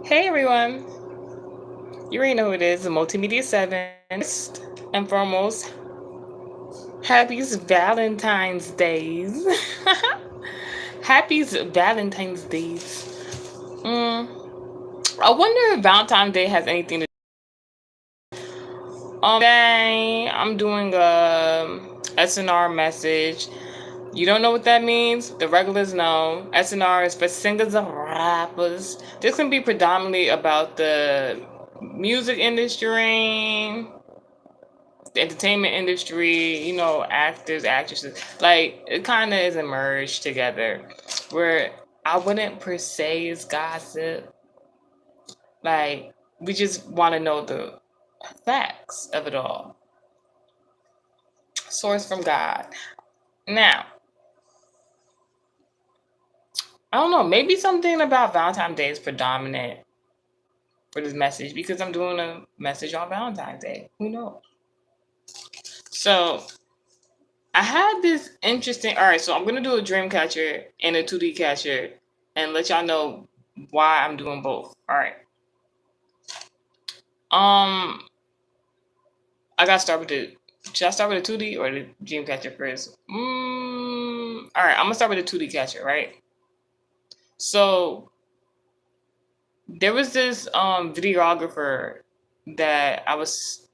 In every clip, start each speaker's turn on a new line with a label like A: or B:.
A: Hey everyone, you already know who it is, the Multimedia 7. First and foremost, happy Valentine's Days. Happy Valentine's Days. Mm, I wonder if Valentine's Day has anything to today I'm doing a SNR message. You don't know what that means? The regulars know. SNR is for singers and rappers. This can be predominantly about the music industry, the entertainment industry, actors, actresses. Like it kind of is merged together. Where I wouldn't per se is gossip. Like we just want to know the facts of it all. Source from God. Now, I don't know. Maybe something about Valentine's Day is predominant for this message because I'm doing a message on Valentine's Day. Who knows? So I had this interesting. All right, so I'm gonna do a dream catcher and a 2D catcher, and let y'all know why I'm doing both. All right. Um, I gotta start with the. Should I start with the 2D or the dream catcher first? All right, I'm gonna start with the 2D catcher, right? So there was this videographer that I was,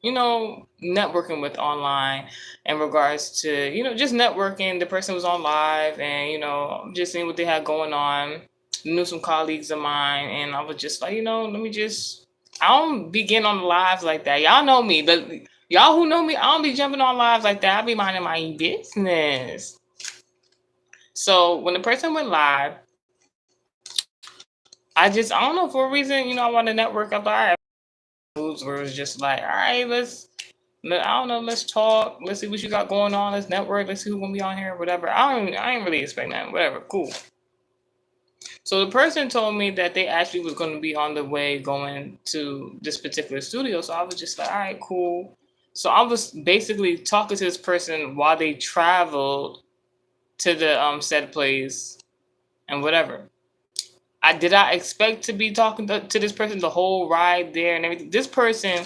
A: networking with online in regards to, just networking. The person was on live and, just seeing what they had going on. Knew some colleagues of mine and I was just like, let me just I don't be getting on the lives like that. Y'all know me. Y'all who know me, I don't be jumping on lives like that. I be minding my business. So when the person went live, I don't know, for a reason, I want to network. I thought, all right, moves where it was just like, all right, I don't know, let's talk, let's see what you got going on, let's network, let's see who's gonna be on here, whatever. I ain't really expect that, whatever, cool. So the person told me that they actually was gonna be on the way going to this particular studio. So I was just like, all right, cool. So I was basically talking to this person while they traveled to the said place and whatever. I expect to be talking to this person the whole ride there and everything. This person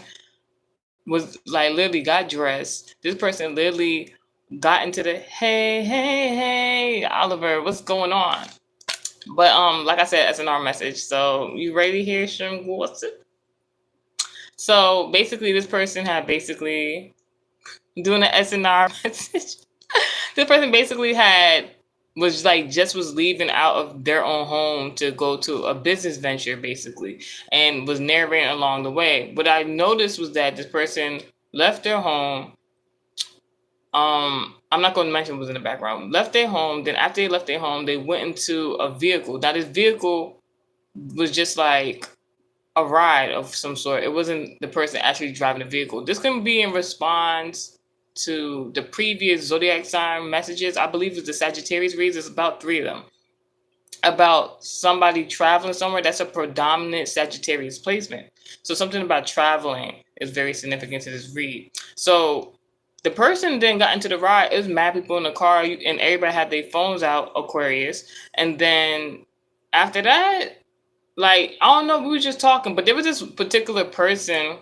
A: was like literally got dressed. This person literally got into the hey Oliver, what's going on? But like I said, SNR message. So you ready to hear some gossip? So basically, this person had basically doing an SNR message. This person basically had was like just was leaving out of their own home to go to a business venture basically and was narrating along the way. What I noticed was that this person left their home. I'm not going to mention what was in the background. Left their home. Then after they left their home, they went into a vehicle. Now this vehicle was just like a ride of some sort. It wasn't the person actually driving the vehicle. This can be in response to the previous zodiac sign messages. I believe it's the Sagittarius reads. It's about three of them. About somebody traveling somewhere. That's a predominant Sagittarius placement. So something about traveling is very significant to this read. So the person then got into the ride. It was mad people in the car, and everybody had their phones out, Aquarius. And then after that, like, I don't know, we were just talking, but there was this particular person.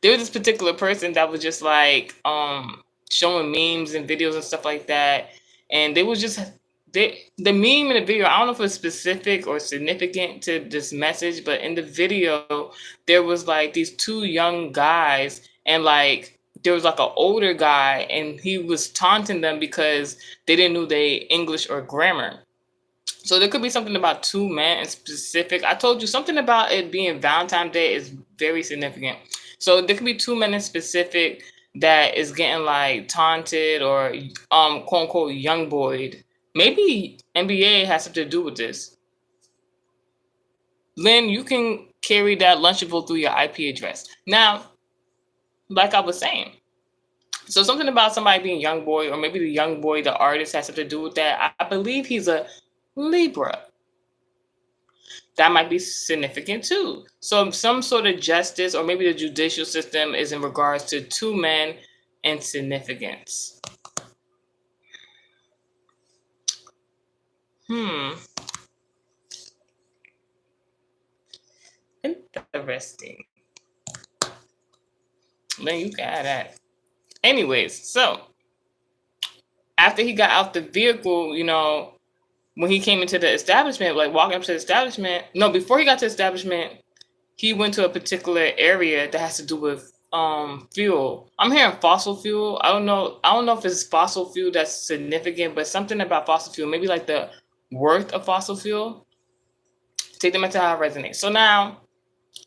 A: There was this particular person that was just like showing memes and videos and stuff like that. And they was just the meme in the video, I don't know if it's specific or significant to this message, but in the video, there was like these two young guys, and like there was like an older guy, and he was taunting them because they didn't know they English or grammar. So there could be something about two men in specific. I told you something about it being Valentine's Day is very significant. So there could be two men in specific that is getting like taunted or quote unquote young boyed. Maybe NBA has something to do with this. Lynn, you can carry that Lunchable through your IP address. Now, like I was saying, so something about somebody being young boy, or maybe the young boy, the artist, has something to do with that. I believe he's a Libra. That might be significant too. So some sort of justice or maybe the judicial system is in regards to two men and significance. Hmm. interesting. Then you can add that. Anyways, so after he got out the vehicle, when he came into the establishment, like walking up to the establishment, no, before he got to the establishment, he went to a particular area that has to do with fuel. I'm hearing fossil fuel. I don't know if it's fossil fuel that's significant, but something about fossil fuel, maybe like the worth of fossil fuel. Take them into how it resonates. So now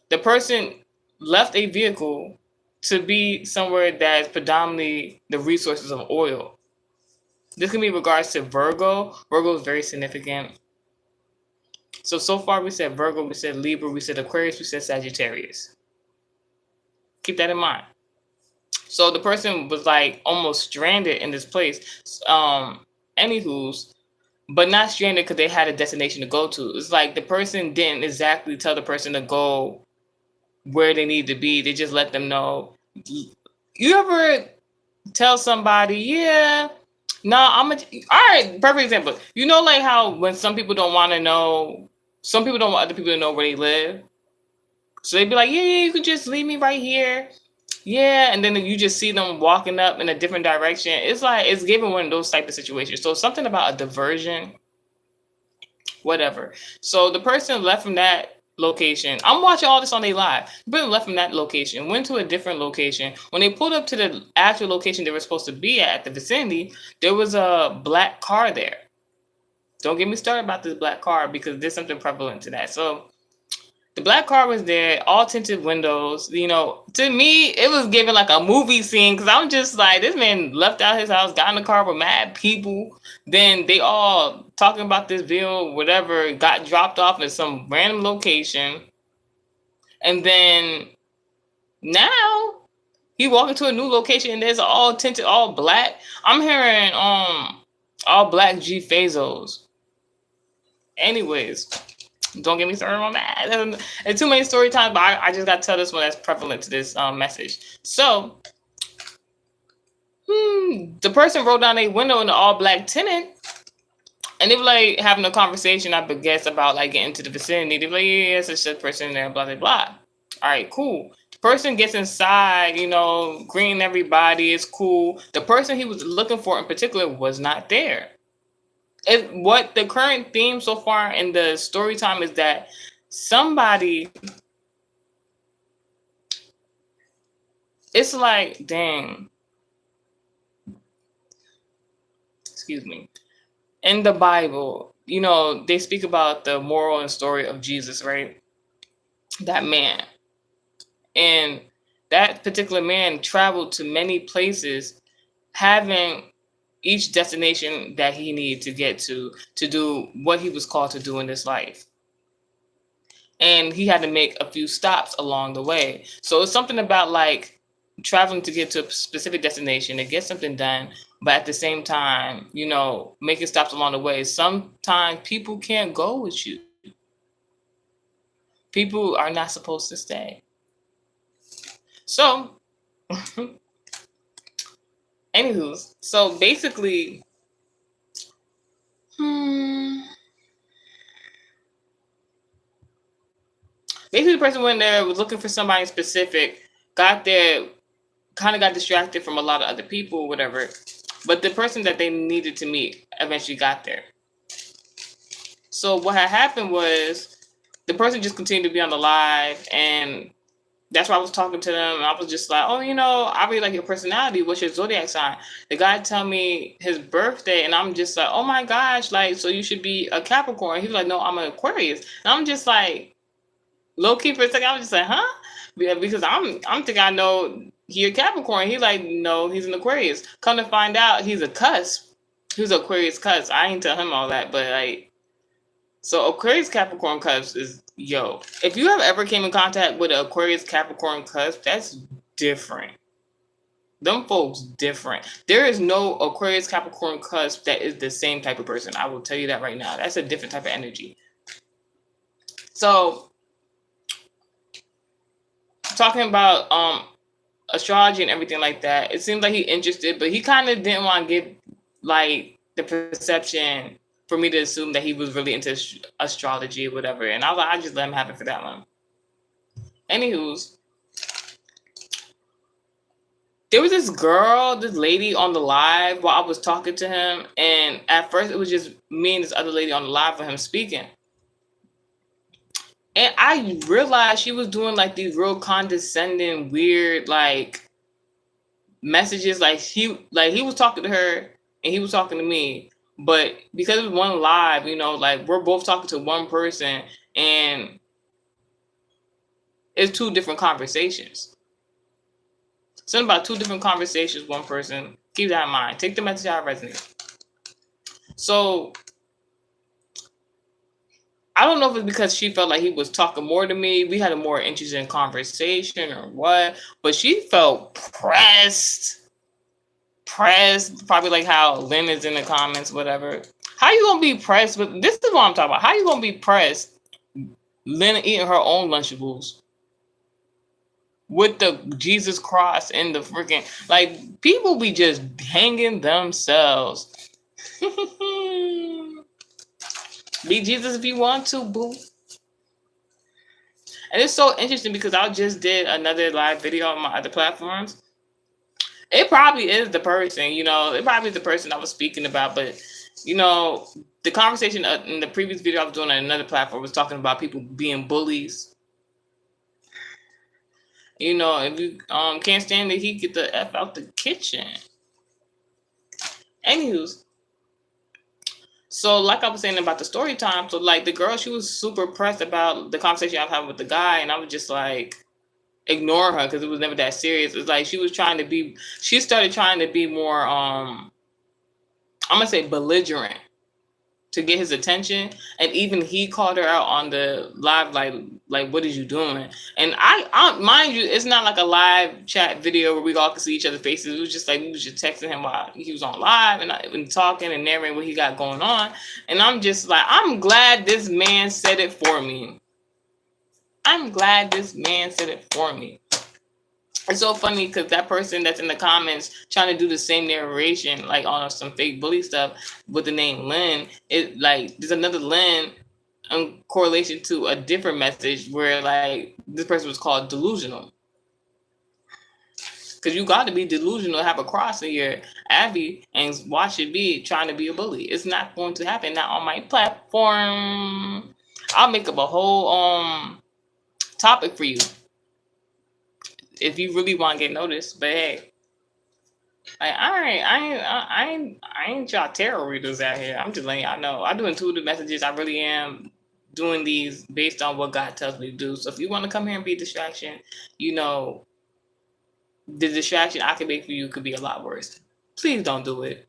A: the person left a vehicle to be somewhere that is predominantly the resources of oil. This can be in regards to Virgo. Virgo is very significant. So far we said Virgo, we said Libra, we said Aquarius, we said Sagittarius. Keep that in mind. So the person was like almost stranded in this place. Anywho's, but not stranded because they had a destination to go to. It's like the person didn't exactly tell the person to go where they need to be. They just let them know. You ever tell somebody, yeah, no, all right, perfect example. Like how when some people don't want other people to know where they live. So they'd be like, yeah, you can just leave me right here. Yeah, and then you just see them walking up in a different direction. It's like it's given one of those type of situations. So something about a diversion, whatever. So the person left from that location. I'm watching all this on their live. The person left from that location, went to a different location. When they pulled up to the actual location they were supposed to be at the vicinity, there was a black car there. Don't get me started about this black car because there's something prevalent to that. So the black car was there, all tinted windows. To me, it was giving like a movie scene because I'm just like, this man left out his house, got in the car with mad people. Then they all talking about this bill, whatever, got dropped off in some random location. And then now he walking to a new location and there's all tinted, all black. I'm hearing all black G Fazos. Anyways. Don't get me started on that. And too many story times, but I just got to tell this one that's prevalent to this message. So, the person rolled down a window in the all black tenant, and they were like having a conversation, I guess, about like getting to the vicinity. They were like, yeah, it's just a person there, blah, blah, blah. All right, cool. The person gets inside, greeting everybody. It's cool. The person he was looking for in particular was not there. What the current theme so far in the story time is that somebody, it's like, dang, excuse me, in the Bible, they speak about the moral and story of Jesus, right? That man. And that particular man traveled to many places, having each destination that he needed to get to do what he was called to do in this life. And he had to make a few stops along the way. So it's something about like traveling to get to a specific destination to get something done, but at the same time, making stops along the way. Sometimes people can't go with you. People are not supposed to stay. So, anywho, so basically, the person went there, was looking for somebody specific, got there, kind of got distracted from a lot of other people, whatever. But the person that they needed to meet eventually got there. So what had happened was the person just continued to be on the live, and that's why I was talking to them. And I was just like, oh, I really like your personality. What's your zodiac sign? The guy tell me his birthday, and I'm just like, oh my gosh, like, so you should be a Capricorn. He was like, no, I'm an Aquarius. And I'm just like, low key for a second, I was just like, huh? Yeah, because I'm thinking I know he a Capricorn. He's like, no, he's an Aquarius. Come to find out, he's a cusp. He's an Aquarius cusp. I ain't tell him all that, but like, so Aquarius Capricorn cusp is, yo, if you have ever came in contact with an Aquarius Capricorn cusp, that's different. Them folks different. There is no Aquarius Capricorn cusp that is the same type of person. I will tell you that right now. That's a different type of energy. So, talking about astrology and everything like that, it seems like he's interested, but he kind of didn't want to give like the perception for me to assume that he was really into astrology or whatever. And I was like, I just let him have it for that one. Anywho's, there was this lady on the live while I was talking to him, and at first it was just me and this other lady on the live for him speaking. And I realized she was doing like these real condescending, weird, like messages. Like he was talking to her and he was talking to me, but because it was one live, like we're both talking to one person, and it's two different conversations. Something about two different conversations, one person. Keep that in mind. Take the message out of resonate. So I don't know if it's because she felt like he was talking more to me. We had a more interesting conversation or what, but she felt pressed. Probably like how Lynn is in the comments, whatever. How you gonna be pressed? But this is what I'm talking about. How you gonna be pressed? Lynn eating her own Lunchables with the Jesus cross and the freaking, like, people be just hanging themselves. Be Jesus if you want to, boo. And it's so interesting because I just did another live video on my other platforms. It probably is the person, it probably is the person I was speaking about, but the conversation in the previous video I was doing on another platform was talking about people being bullies. If you can't stand the heat, get the F out the kitchen. Anywho's, so like I was saying about the story time, so like the girl, she was super pressed about the conversation I was having with the guy, and I was just like, ignore her because it was never that serious. It's like she started trying to be more, I'm gonna say belligerent to get his attention, and even he called her out on the live, like what is you doing? And I mind you, it's not like a live chat video where we all could see each other's faces. It was just like we was just texting him while he was on live and talking and narrating what he got going on. And I'm just like, I'm glad this man said it for me. I'm glad this man said it for me. It's so funny because that person that's in the comments trying to do the same narration, like on some fake bully stuff with the name Lynn, it like there's another Lynn in correlation to a different message where like this person was called delusional. Because you got to be delusional to have a cross in your Abby and watch it be trying to be a bully. It's not going to happen. Not on my platform. I'll make up a whole topic for you if you really want to get noticed. But hey, like, I ain't y'all tarot readers out here. I'm just letting y'all know. I do intuitive messages. I really am doing these based on what God tells me to do. So if you want to come here and be a distraction, the distraction I can make for you could be a lot worse. Please don't do it.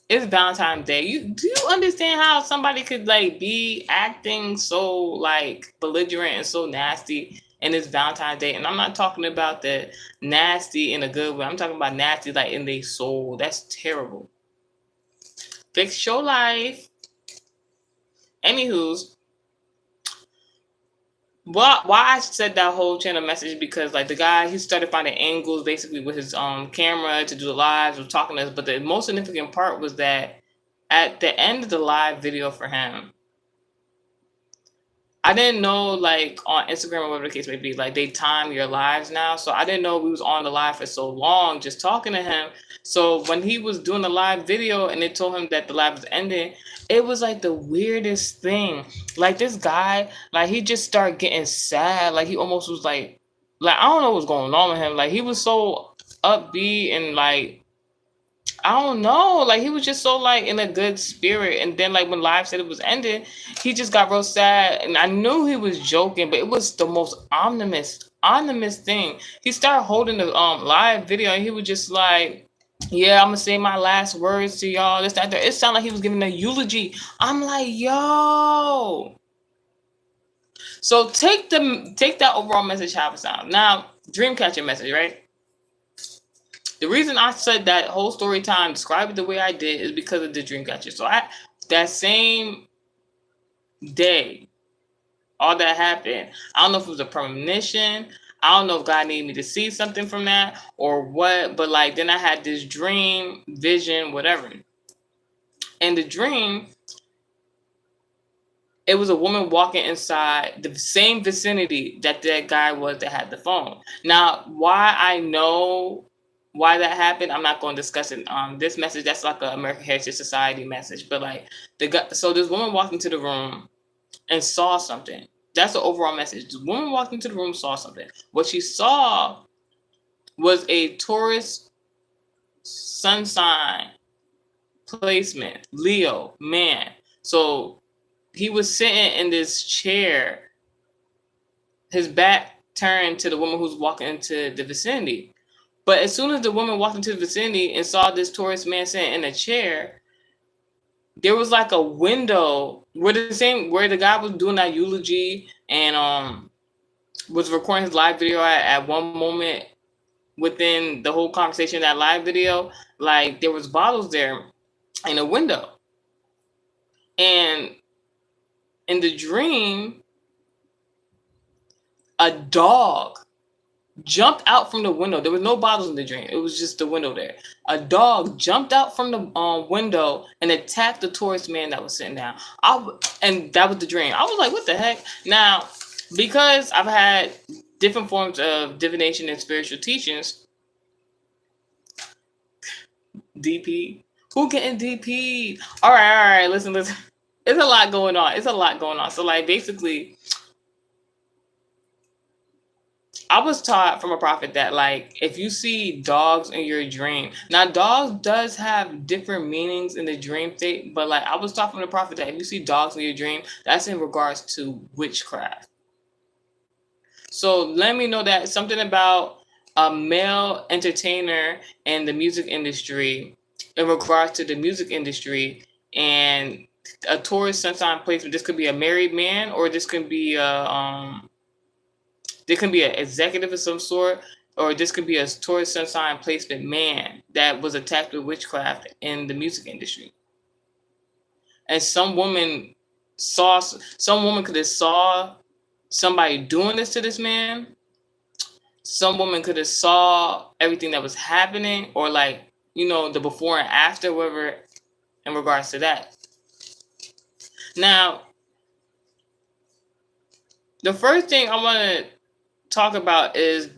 A: It's Valentine's Day. Do you understand how somebody could like be acting so like belligerent and so nasty? And it's Valentine's Day, and I'm not talking about the nasty in a good way. I'm talking about nasty like in their soul. That's terrible. Fix your life. Anywho's, why I said that whole channel message, because like the guy, he started finding angles basically with his camera to do the lives, was talking to us. But the most significant part was that at the end of the live video for him, I didn't know, like on Instagram or whatever the case may be, like they time your lives now. So I didn't know we was on the live for so long just talking to him. So when he was doing the live video and they told him that the live was ending, it was like the weirdest thing. Like this guy, like he just started getting sad. Like he almost was like I don't know what's going on with him. Like he was so upbeat and like, I don't know. Like he was just so like in a good spirit, and then like when live said it was ending, he just got real sad. And I knew he was joking, but it was the most ominous thing. He started holding the live video, and he was just like, "Yeah, I'm gonna say my last words to y'all." This, that, that. It sounded like he was giving a eulogy. I'm like, yo. So take that overall message how it sounds. Now, dream catcher message, right? The reason I said that whole story time, describe it the way I did, is because of the dream catcher. So that same day, all that happened. I don't know if it was a premonition. I don't know if God needed me to see something from that or what. But like then I had this dream, vision, whatever. And the dream, it was a woman walking inside the same vicinity that guy was that had the phone. Now, why I know why that happened, I'm not going to discuss it. This message, that's like a American Heritage Society message, but like the guy, so this woman walked into the room and saw something. That's the overall message. The woman walked into the room, saw something. What she saw was a Taurus sun sign placement, Leo man. So he was sitting in this chair, his back turned to the woman who's walking into the vicinity. But as soon as the woman walked into the vicinity and saw this Taurus man sitting in a chair, there was like a window where the guy was doing that eulogy and was recording his live video at one moment within the whole conversation, that live video, like there was bottles there in a window. And in the dream, a dog jumped out from the window. There was no bottles in the dream. It was just the window there. A dog jumped out from the window and attacked the tourist man that was sitting down. And that was the dream. I was like, what the heck? Now, because I've had different forms of divination and spiritual teachings, DP. Who getting DP? All right. Listen. It's a lot going on. So like basically, I was taught from a prophet that like if you see dogs in your dream, now dogs does have different meanings in the dream state, but like I was taught from the prophet that if you see dogs in your dream, that's in regards to witchcraft. So let me know that something about a male entertainer in the music industry in regards to the music industry and a Taurus sun sign placement. This could be a married man, or this could be there can be an executive of some sort, or this could be a Taurus sun sign placement man that was attacked with witchcraft in the music industry. And some woman could have saw somebody doing this to this man. Some woman could have saw everything that was happening, or like, the before and after, whatever, in regards to that. Now, the first thing I want to talk about is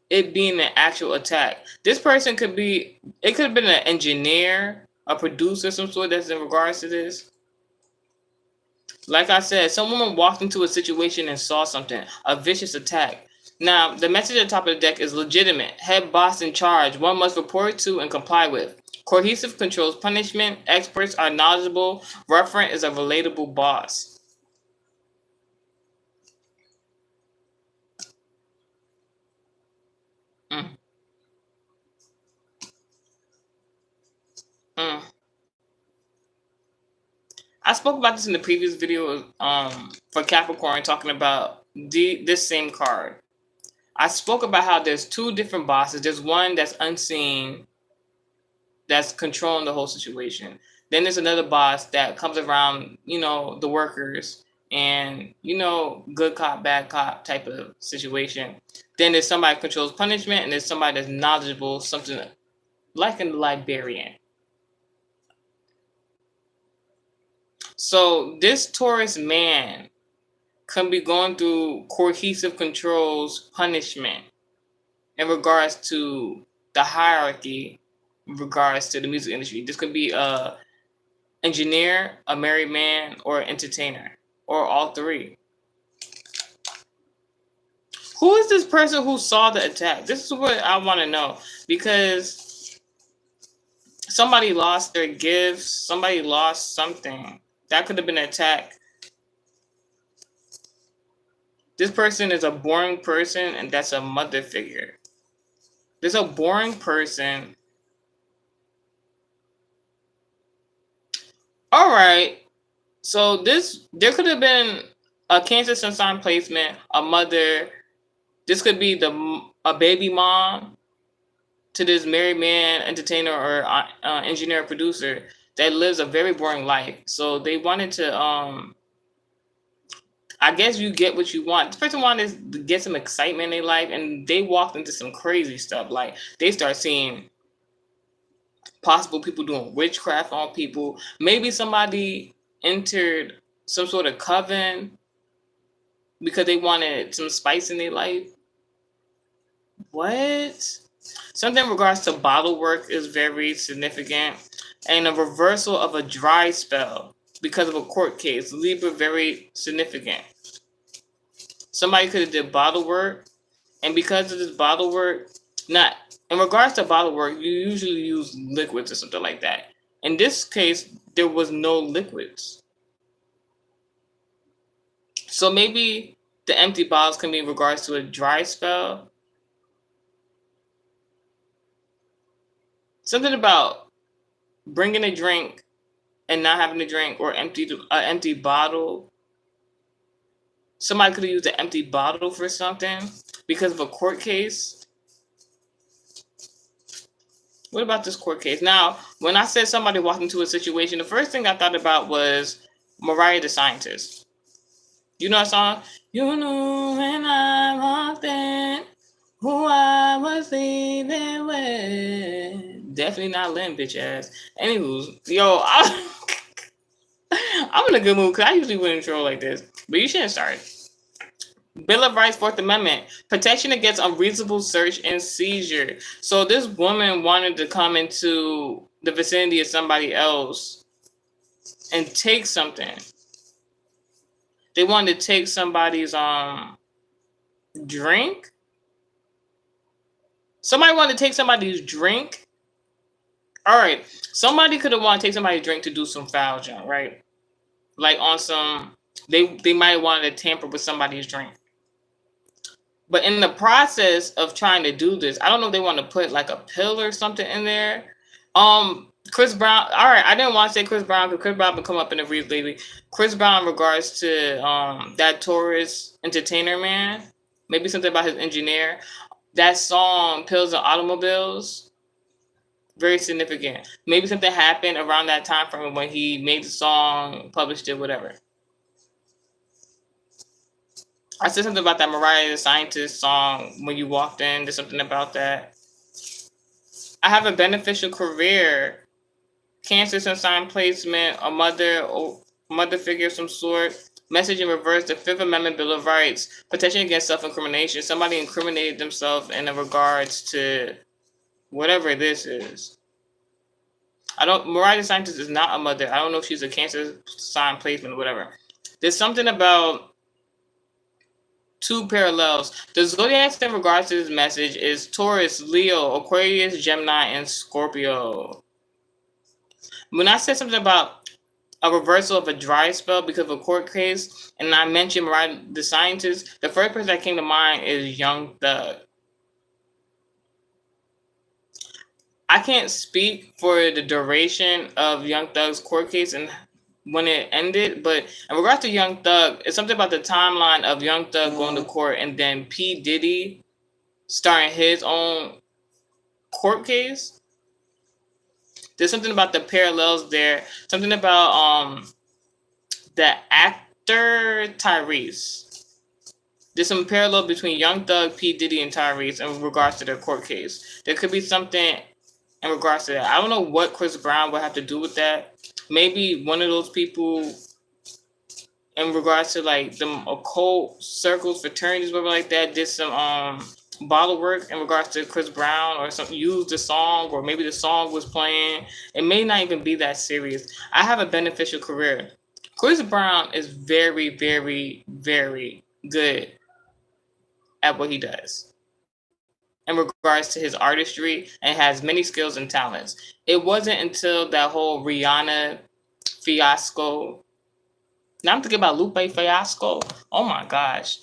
A: it being an actual attack. This person could have been an engineer, a producer, some sort that's in regards to this. Like I said, some woman walked into a situation and saw something, a vicious attack. Now, the message at the top of the deck is legitimate. Head boss in charge. One must report to and comply with. Cohesive controls punishment. Experts are knowledgeable. Referent is a relatable boss. I spoke about this in the previous video for Capricorn, talking about this same card. I spoke about how there's two different bosses. There's one that's unseen, that's controlling the whole situation. Then there's another boss that comes around, the workers and, good cop, bad cop type of situation. Then there's somebody who controls punishment, and there's somebody that's knowledgeable, something like a librarian. So this Taurus man can be going through cohesive controls punishment in regards to the hierarchy, in regards to the music industry. This could be a engineer, a married man, or an entertainer, or all three. Who is this person who saw the attack? This is what I want to know, because somebody lost their gifts, somebody lost something. That could have been an attack. This person is a boring person, and that's a mother figure. There's a boring person. All right. So there could have been a Cancer sun sign placement, a mother. This could be a baby mom to this married man, entertainer, or engineer, producer that lives a very boring life. So they wanted to, I guess you get what you want. This person wanted to get some excitement in their life, and they walked into some crazy stuff. Like they start seeing possible people doing witchcraft on people. Maybe somebody entered some sort of coven because they wanted some spice in their life. What? Something in regards to bottle work is very significant, and a reversal of a dry spell because of a court case. Libra, very significant. Somebody could have did bottle work, and because of this bottle work, not in regards to bottle work, you usually use liquids or something like that. In this case, there was no liquids. So maybe the empty bottles can be in regards to a dry spell. Something about bringing a drink and not having a drink, or empty bottle. Somebody could have used an empty bottle for something because of a court case. What about this court case? Now, when I said somebody walked into a situation, the first thing I thought about was Mariah the Scientist. You know that song? You knew when I walked in who I was leaving with. Definitely not Lynn, bitch ass. Anywho, yo, I'm in a good mood because I usually wouldn't troll like this. But you shouldn't start. Bill of Rights, Fourth Amendment, protection against unreasonable search and seizure. So this woman wanted to come into the vicinity of somebody else and take something. They wanted to take somebody's drink. Somebody wanted to take somebody's drink. All right, somebody could have wanted to take somebody's drink to do some foul junk, right? Like on some, they might want to tamper with somebody's drink. But in the process of trying to do this, I don't know if they want to put like a pill or something in there. Chris Brown. All right, I didn't want to say Chris Brown because Chris Brown been come up in the reviews lately. Chris Brown, in regards to that tourist entertainer man, maybe something about his engineer. That song, "Pills and Automobiles," very significant. Maybe something happened around that time frame when he made the song, published it, whatever. I said something about that Mariah the Scientist song when you walked in. There's something about that. I have a beneficial career. Cancer, some sign placement, a mother figure of some sort. Message in reverse, the Fifth Amendment Bill of Rights, protection against self-incrimination. Somebody incriminated themselves in regards to whatever this is. Mariah the Scientist is not a mother. I don't know if she's a Cancer sign placement or whatever. There's something about two parallels. The zodiacs in regards to this message is Taurus, Leo, Aquarius, Gemini, and Scorpio. When I said something about a reversal of a dry spell because of a court case, and I mentioned Mariah the Scientist, the first person that came to mind is Young Thug. I can't speak for the duration of Young Thug's court case and when it ended, but in regards to Young Thug, it's something about the timeline of Young Thug going to court and then P. Diddy starting his own court case. There's something about the parallels there. Something about the actor Tyrese. There's some parallel between Young Thug, P. Diddy, and Tyrese in regards to their court case. There could be something in regards to that. I don't know what Chris Brown would have to do with that. Maybe one of those people in regards to like them occult circles, fraternities, whatever like that, did some bottle work in regards to Chris Brown or something, used the song, or maybe the song was playing. It may not even be that serious. I have a beneficial career. Chris Brown is very, very, very good at what he does in regards to his artistry and has many skills and talents. It wasn't until that whole Rihanna fiasco. Now I'm thinking about Lupe Fiasco. Oh my gosh.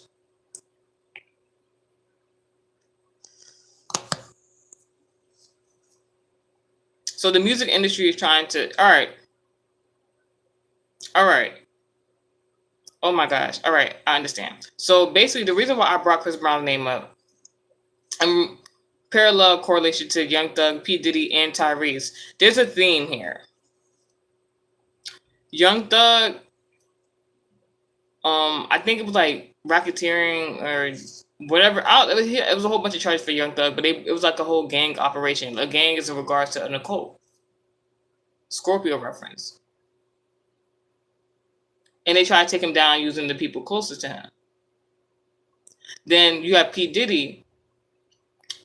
A: So the music industry is trying to. All right. Oh my gosh. All right. I understand. So basically, the reason why I brought Chris Brown's name up, I'm parallel correlation to Young Thug, P. Diddy, and Tyrese. There's a theme here. Young Thug, I think it was like racketeering or whatever. It was a whole bunch of charges for Young Thug, but it was like a whole gang operation. A gang is in regards to an occult. Scorpio reference. and they try to take him down using the people closest to him. Then you have P. Diddy,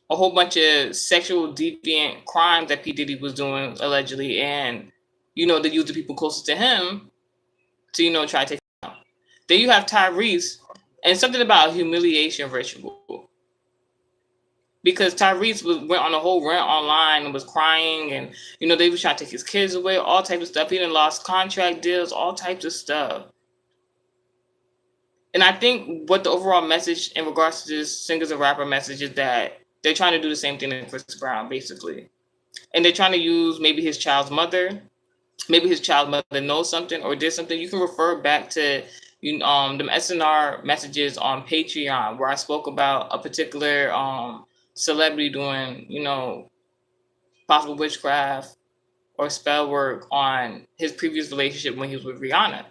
A: a whole bunch of sexual deviant crimes that P. Diddy was doing allegedly, and they use the people closest to him to try to take him down. Then you have Tyrese, and something about a humiliation ritual, because Tyrese went on a whole rant online and was crying, and they was trying to take his kids away, all types of stuff. He done lost contract deals, all types of stuff. And I think what the overall message in regards to this singers and rapper message is that they're trying to do the same thing to Chris Brown, basically. And they're trying to use maybe his child's mother. Maybe his child's mother knows something or did something. You can refer back to them SNR messages on Patreon, where I spoke about a particular celebrity doing, possible witchcraft or spell work on his previous relationship when he was with Rihanna.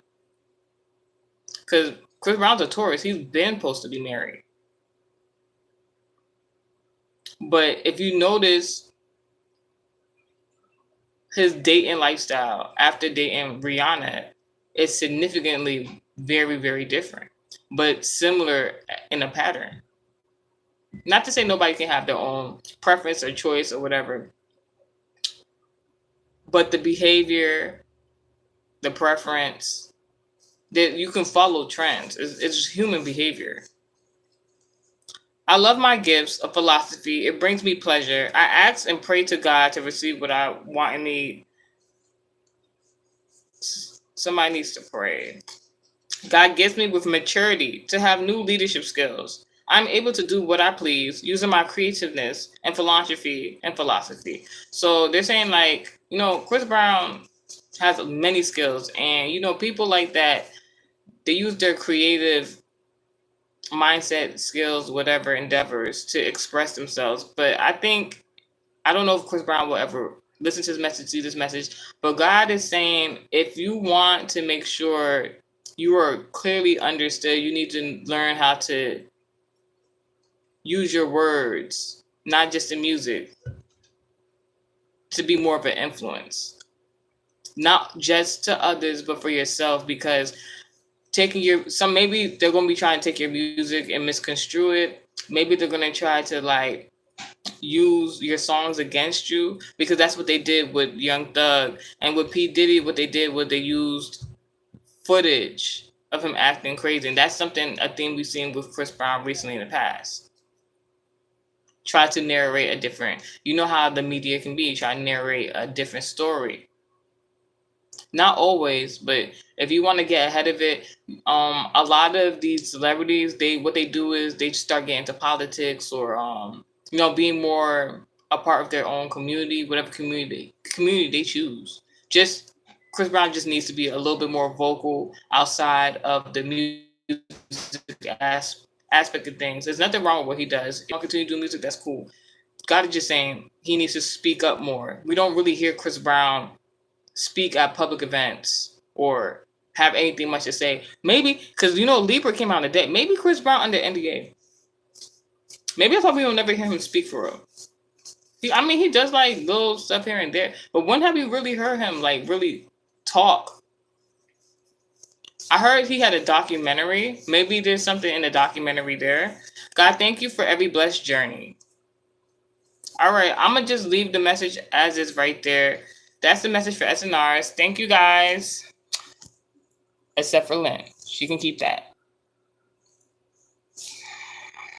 A: Because Chris Brown's a Taurus. He's been supposed to be married. But if you notice his dating lifestyle after dating Rihanna is significantly very, very different, but similar in a pattern. Not to say nobody can have their own preference or choice or whatever, but the behavior, the preference, that you can follow trends. It's just human behavior. I love my gifts of philosophy. It brings me pleasure. I ask and pray to God to receive what I want and need. Somebody needs to pray. God gives me with maturity to have new leadership skills. I'm able to do what I please using my creativeness and philosophy So they're saying Chris Brown has many skills, and people like that, they use their creative mindset, skills, whatever endeavors to express themselves. But I don't know if Chris Brown will ever listen to this message, see this message, but God is saying, if you want to make sure you are clearly understood, you need to learn how to use your words, not just in music, to be more of an influence, not just to others, but for yourself, because maybe they're going to be trying to take your music and misconstrue it. Maybe they're going to try to use your songs against you, because that's what they did with Young Thug. And with P. Diddy, what they did was they used footage of him acting crazy. And that's a theme we've seen with Chris Brown recently in the past. Try to narrate a different, how the media can be, try to narrate a different story. Not always, but if you want to get ahead of it, a lot of these celebrities, what they do is they start getting into politics or being more a part of their own community, whatever community they choose. Just Chris Brown just needs to be a little bit more vocal outside of the music aspect of things. There's nothing wrong with what he does. If you continue to do music, that's cool. God is just saying he needs to speak up more. We don't really hear Chris Brown speak at public events or have anything much to say. Maybe because Libra came out today. Maybe Chris Brown under NDA. Maybe that's why we will never hear him speak for real. He does little stuff here and there, but when have you really heard him really talk? I heard he had a documentary. Maybe there's something in the documentary there. God, thank you for every blessed journey. All right, I'm gonna just leave the message as is right there. That's the message for SNRs. Thank you guys. Except for Lynn. She can keep that.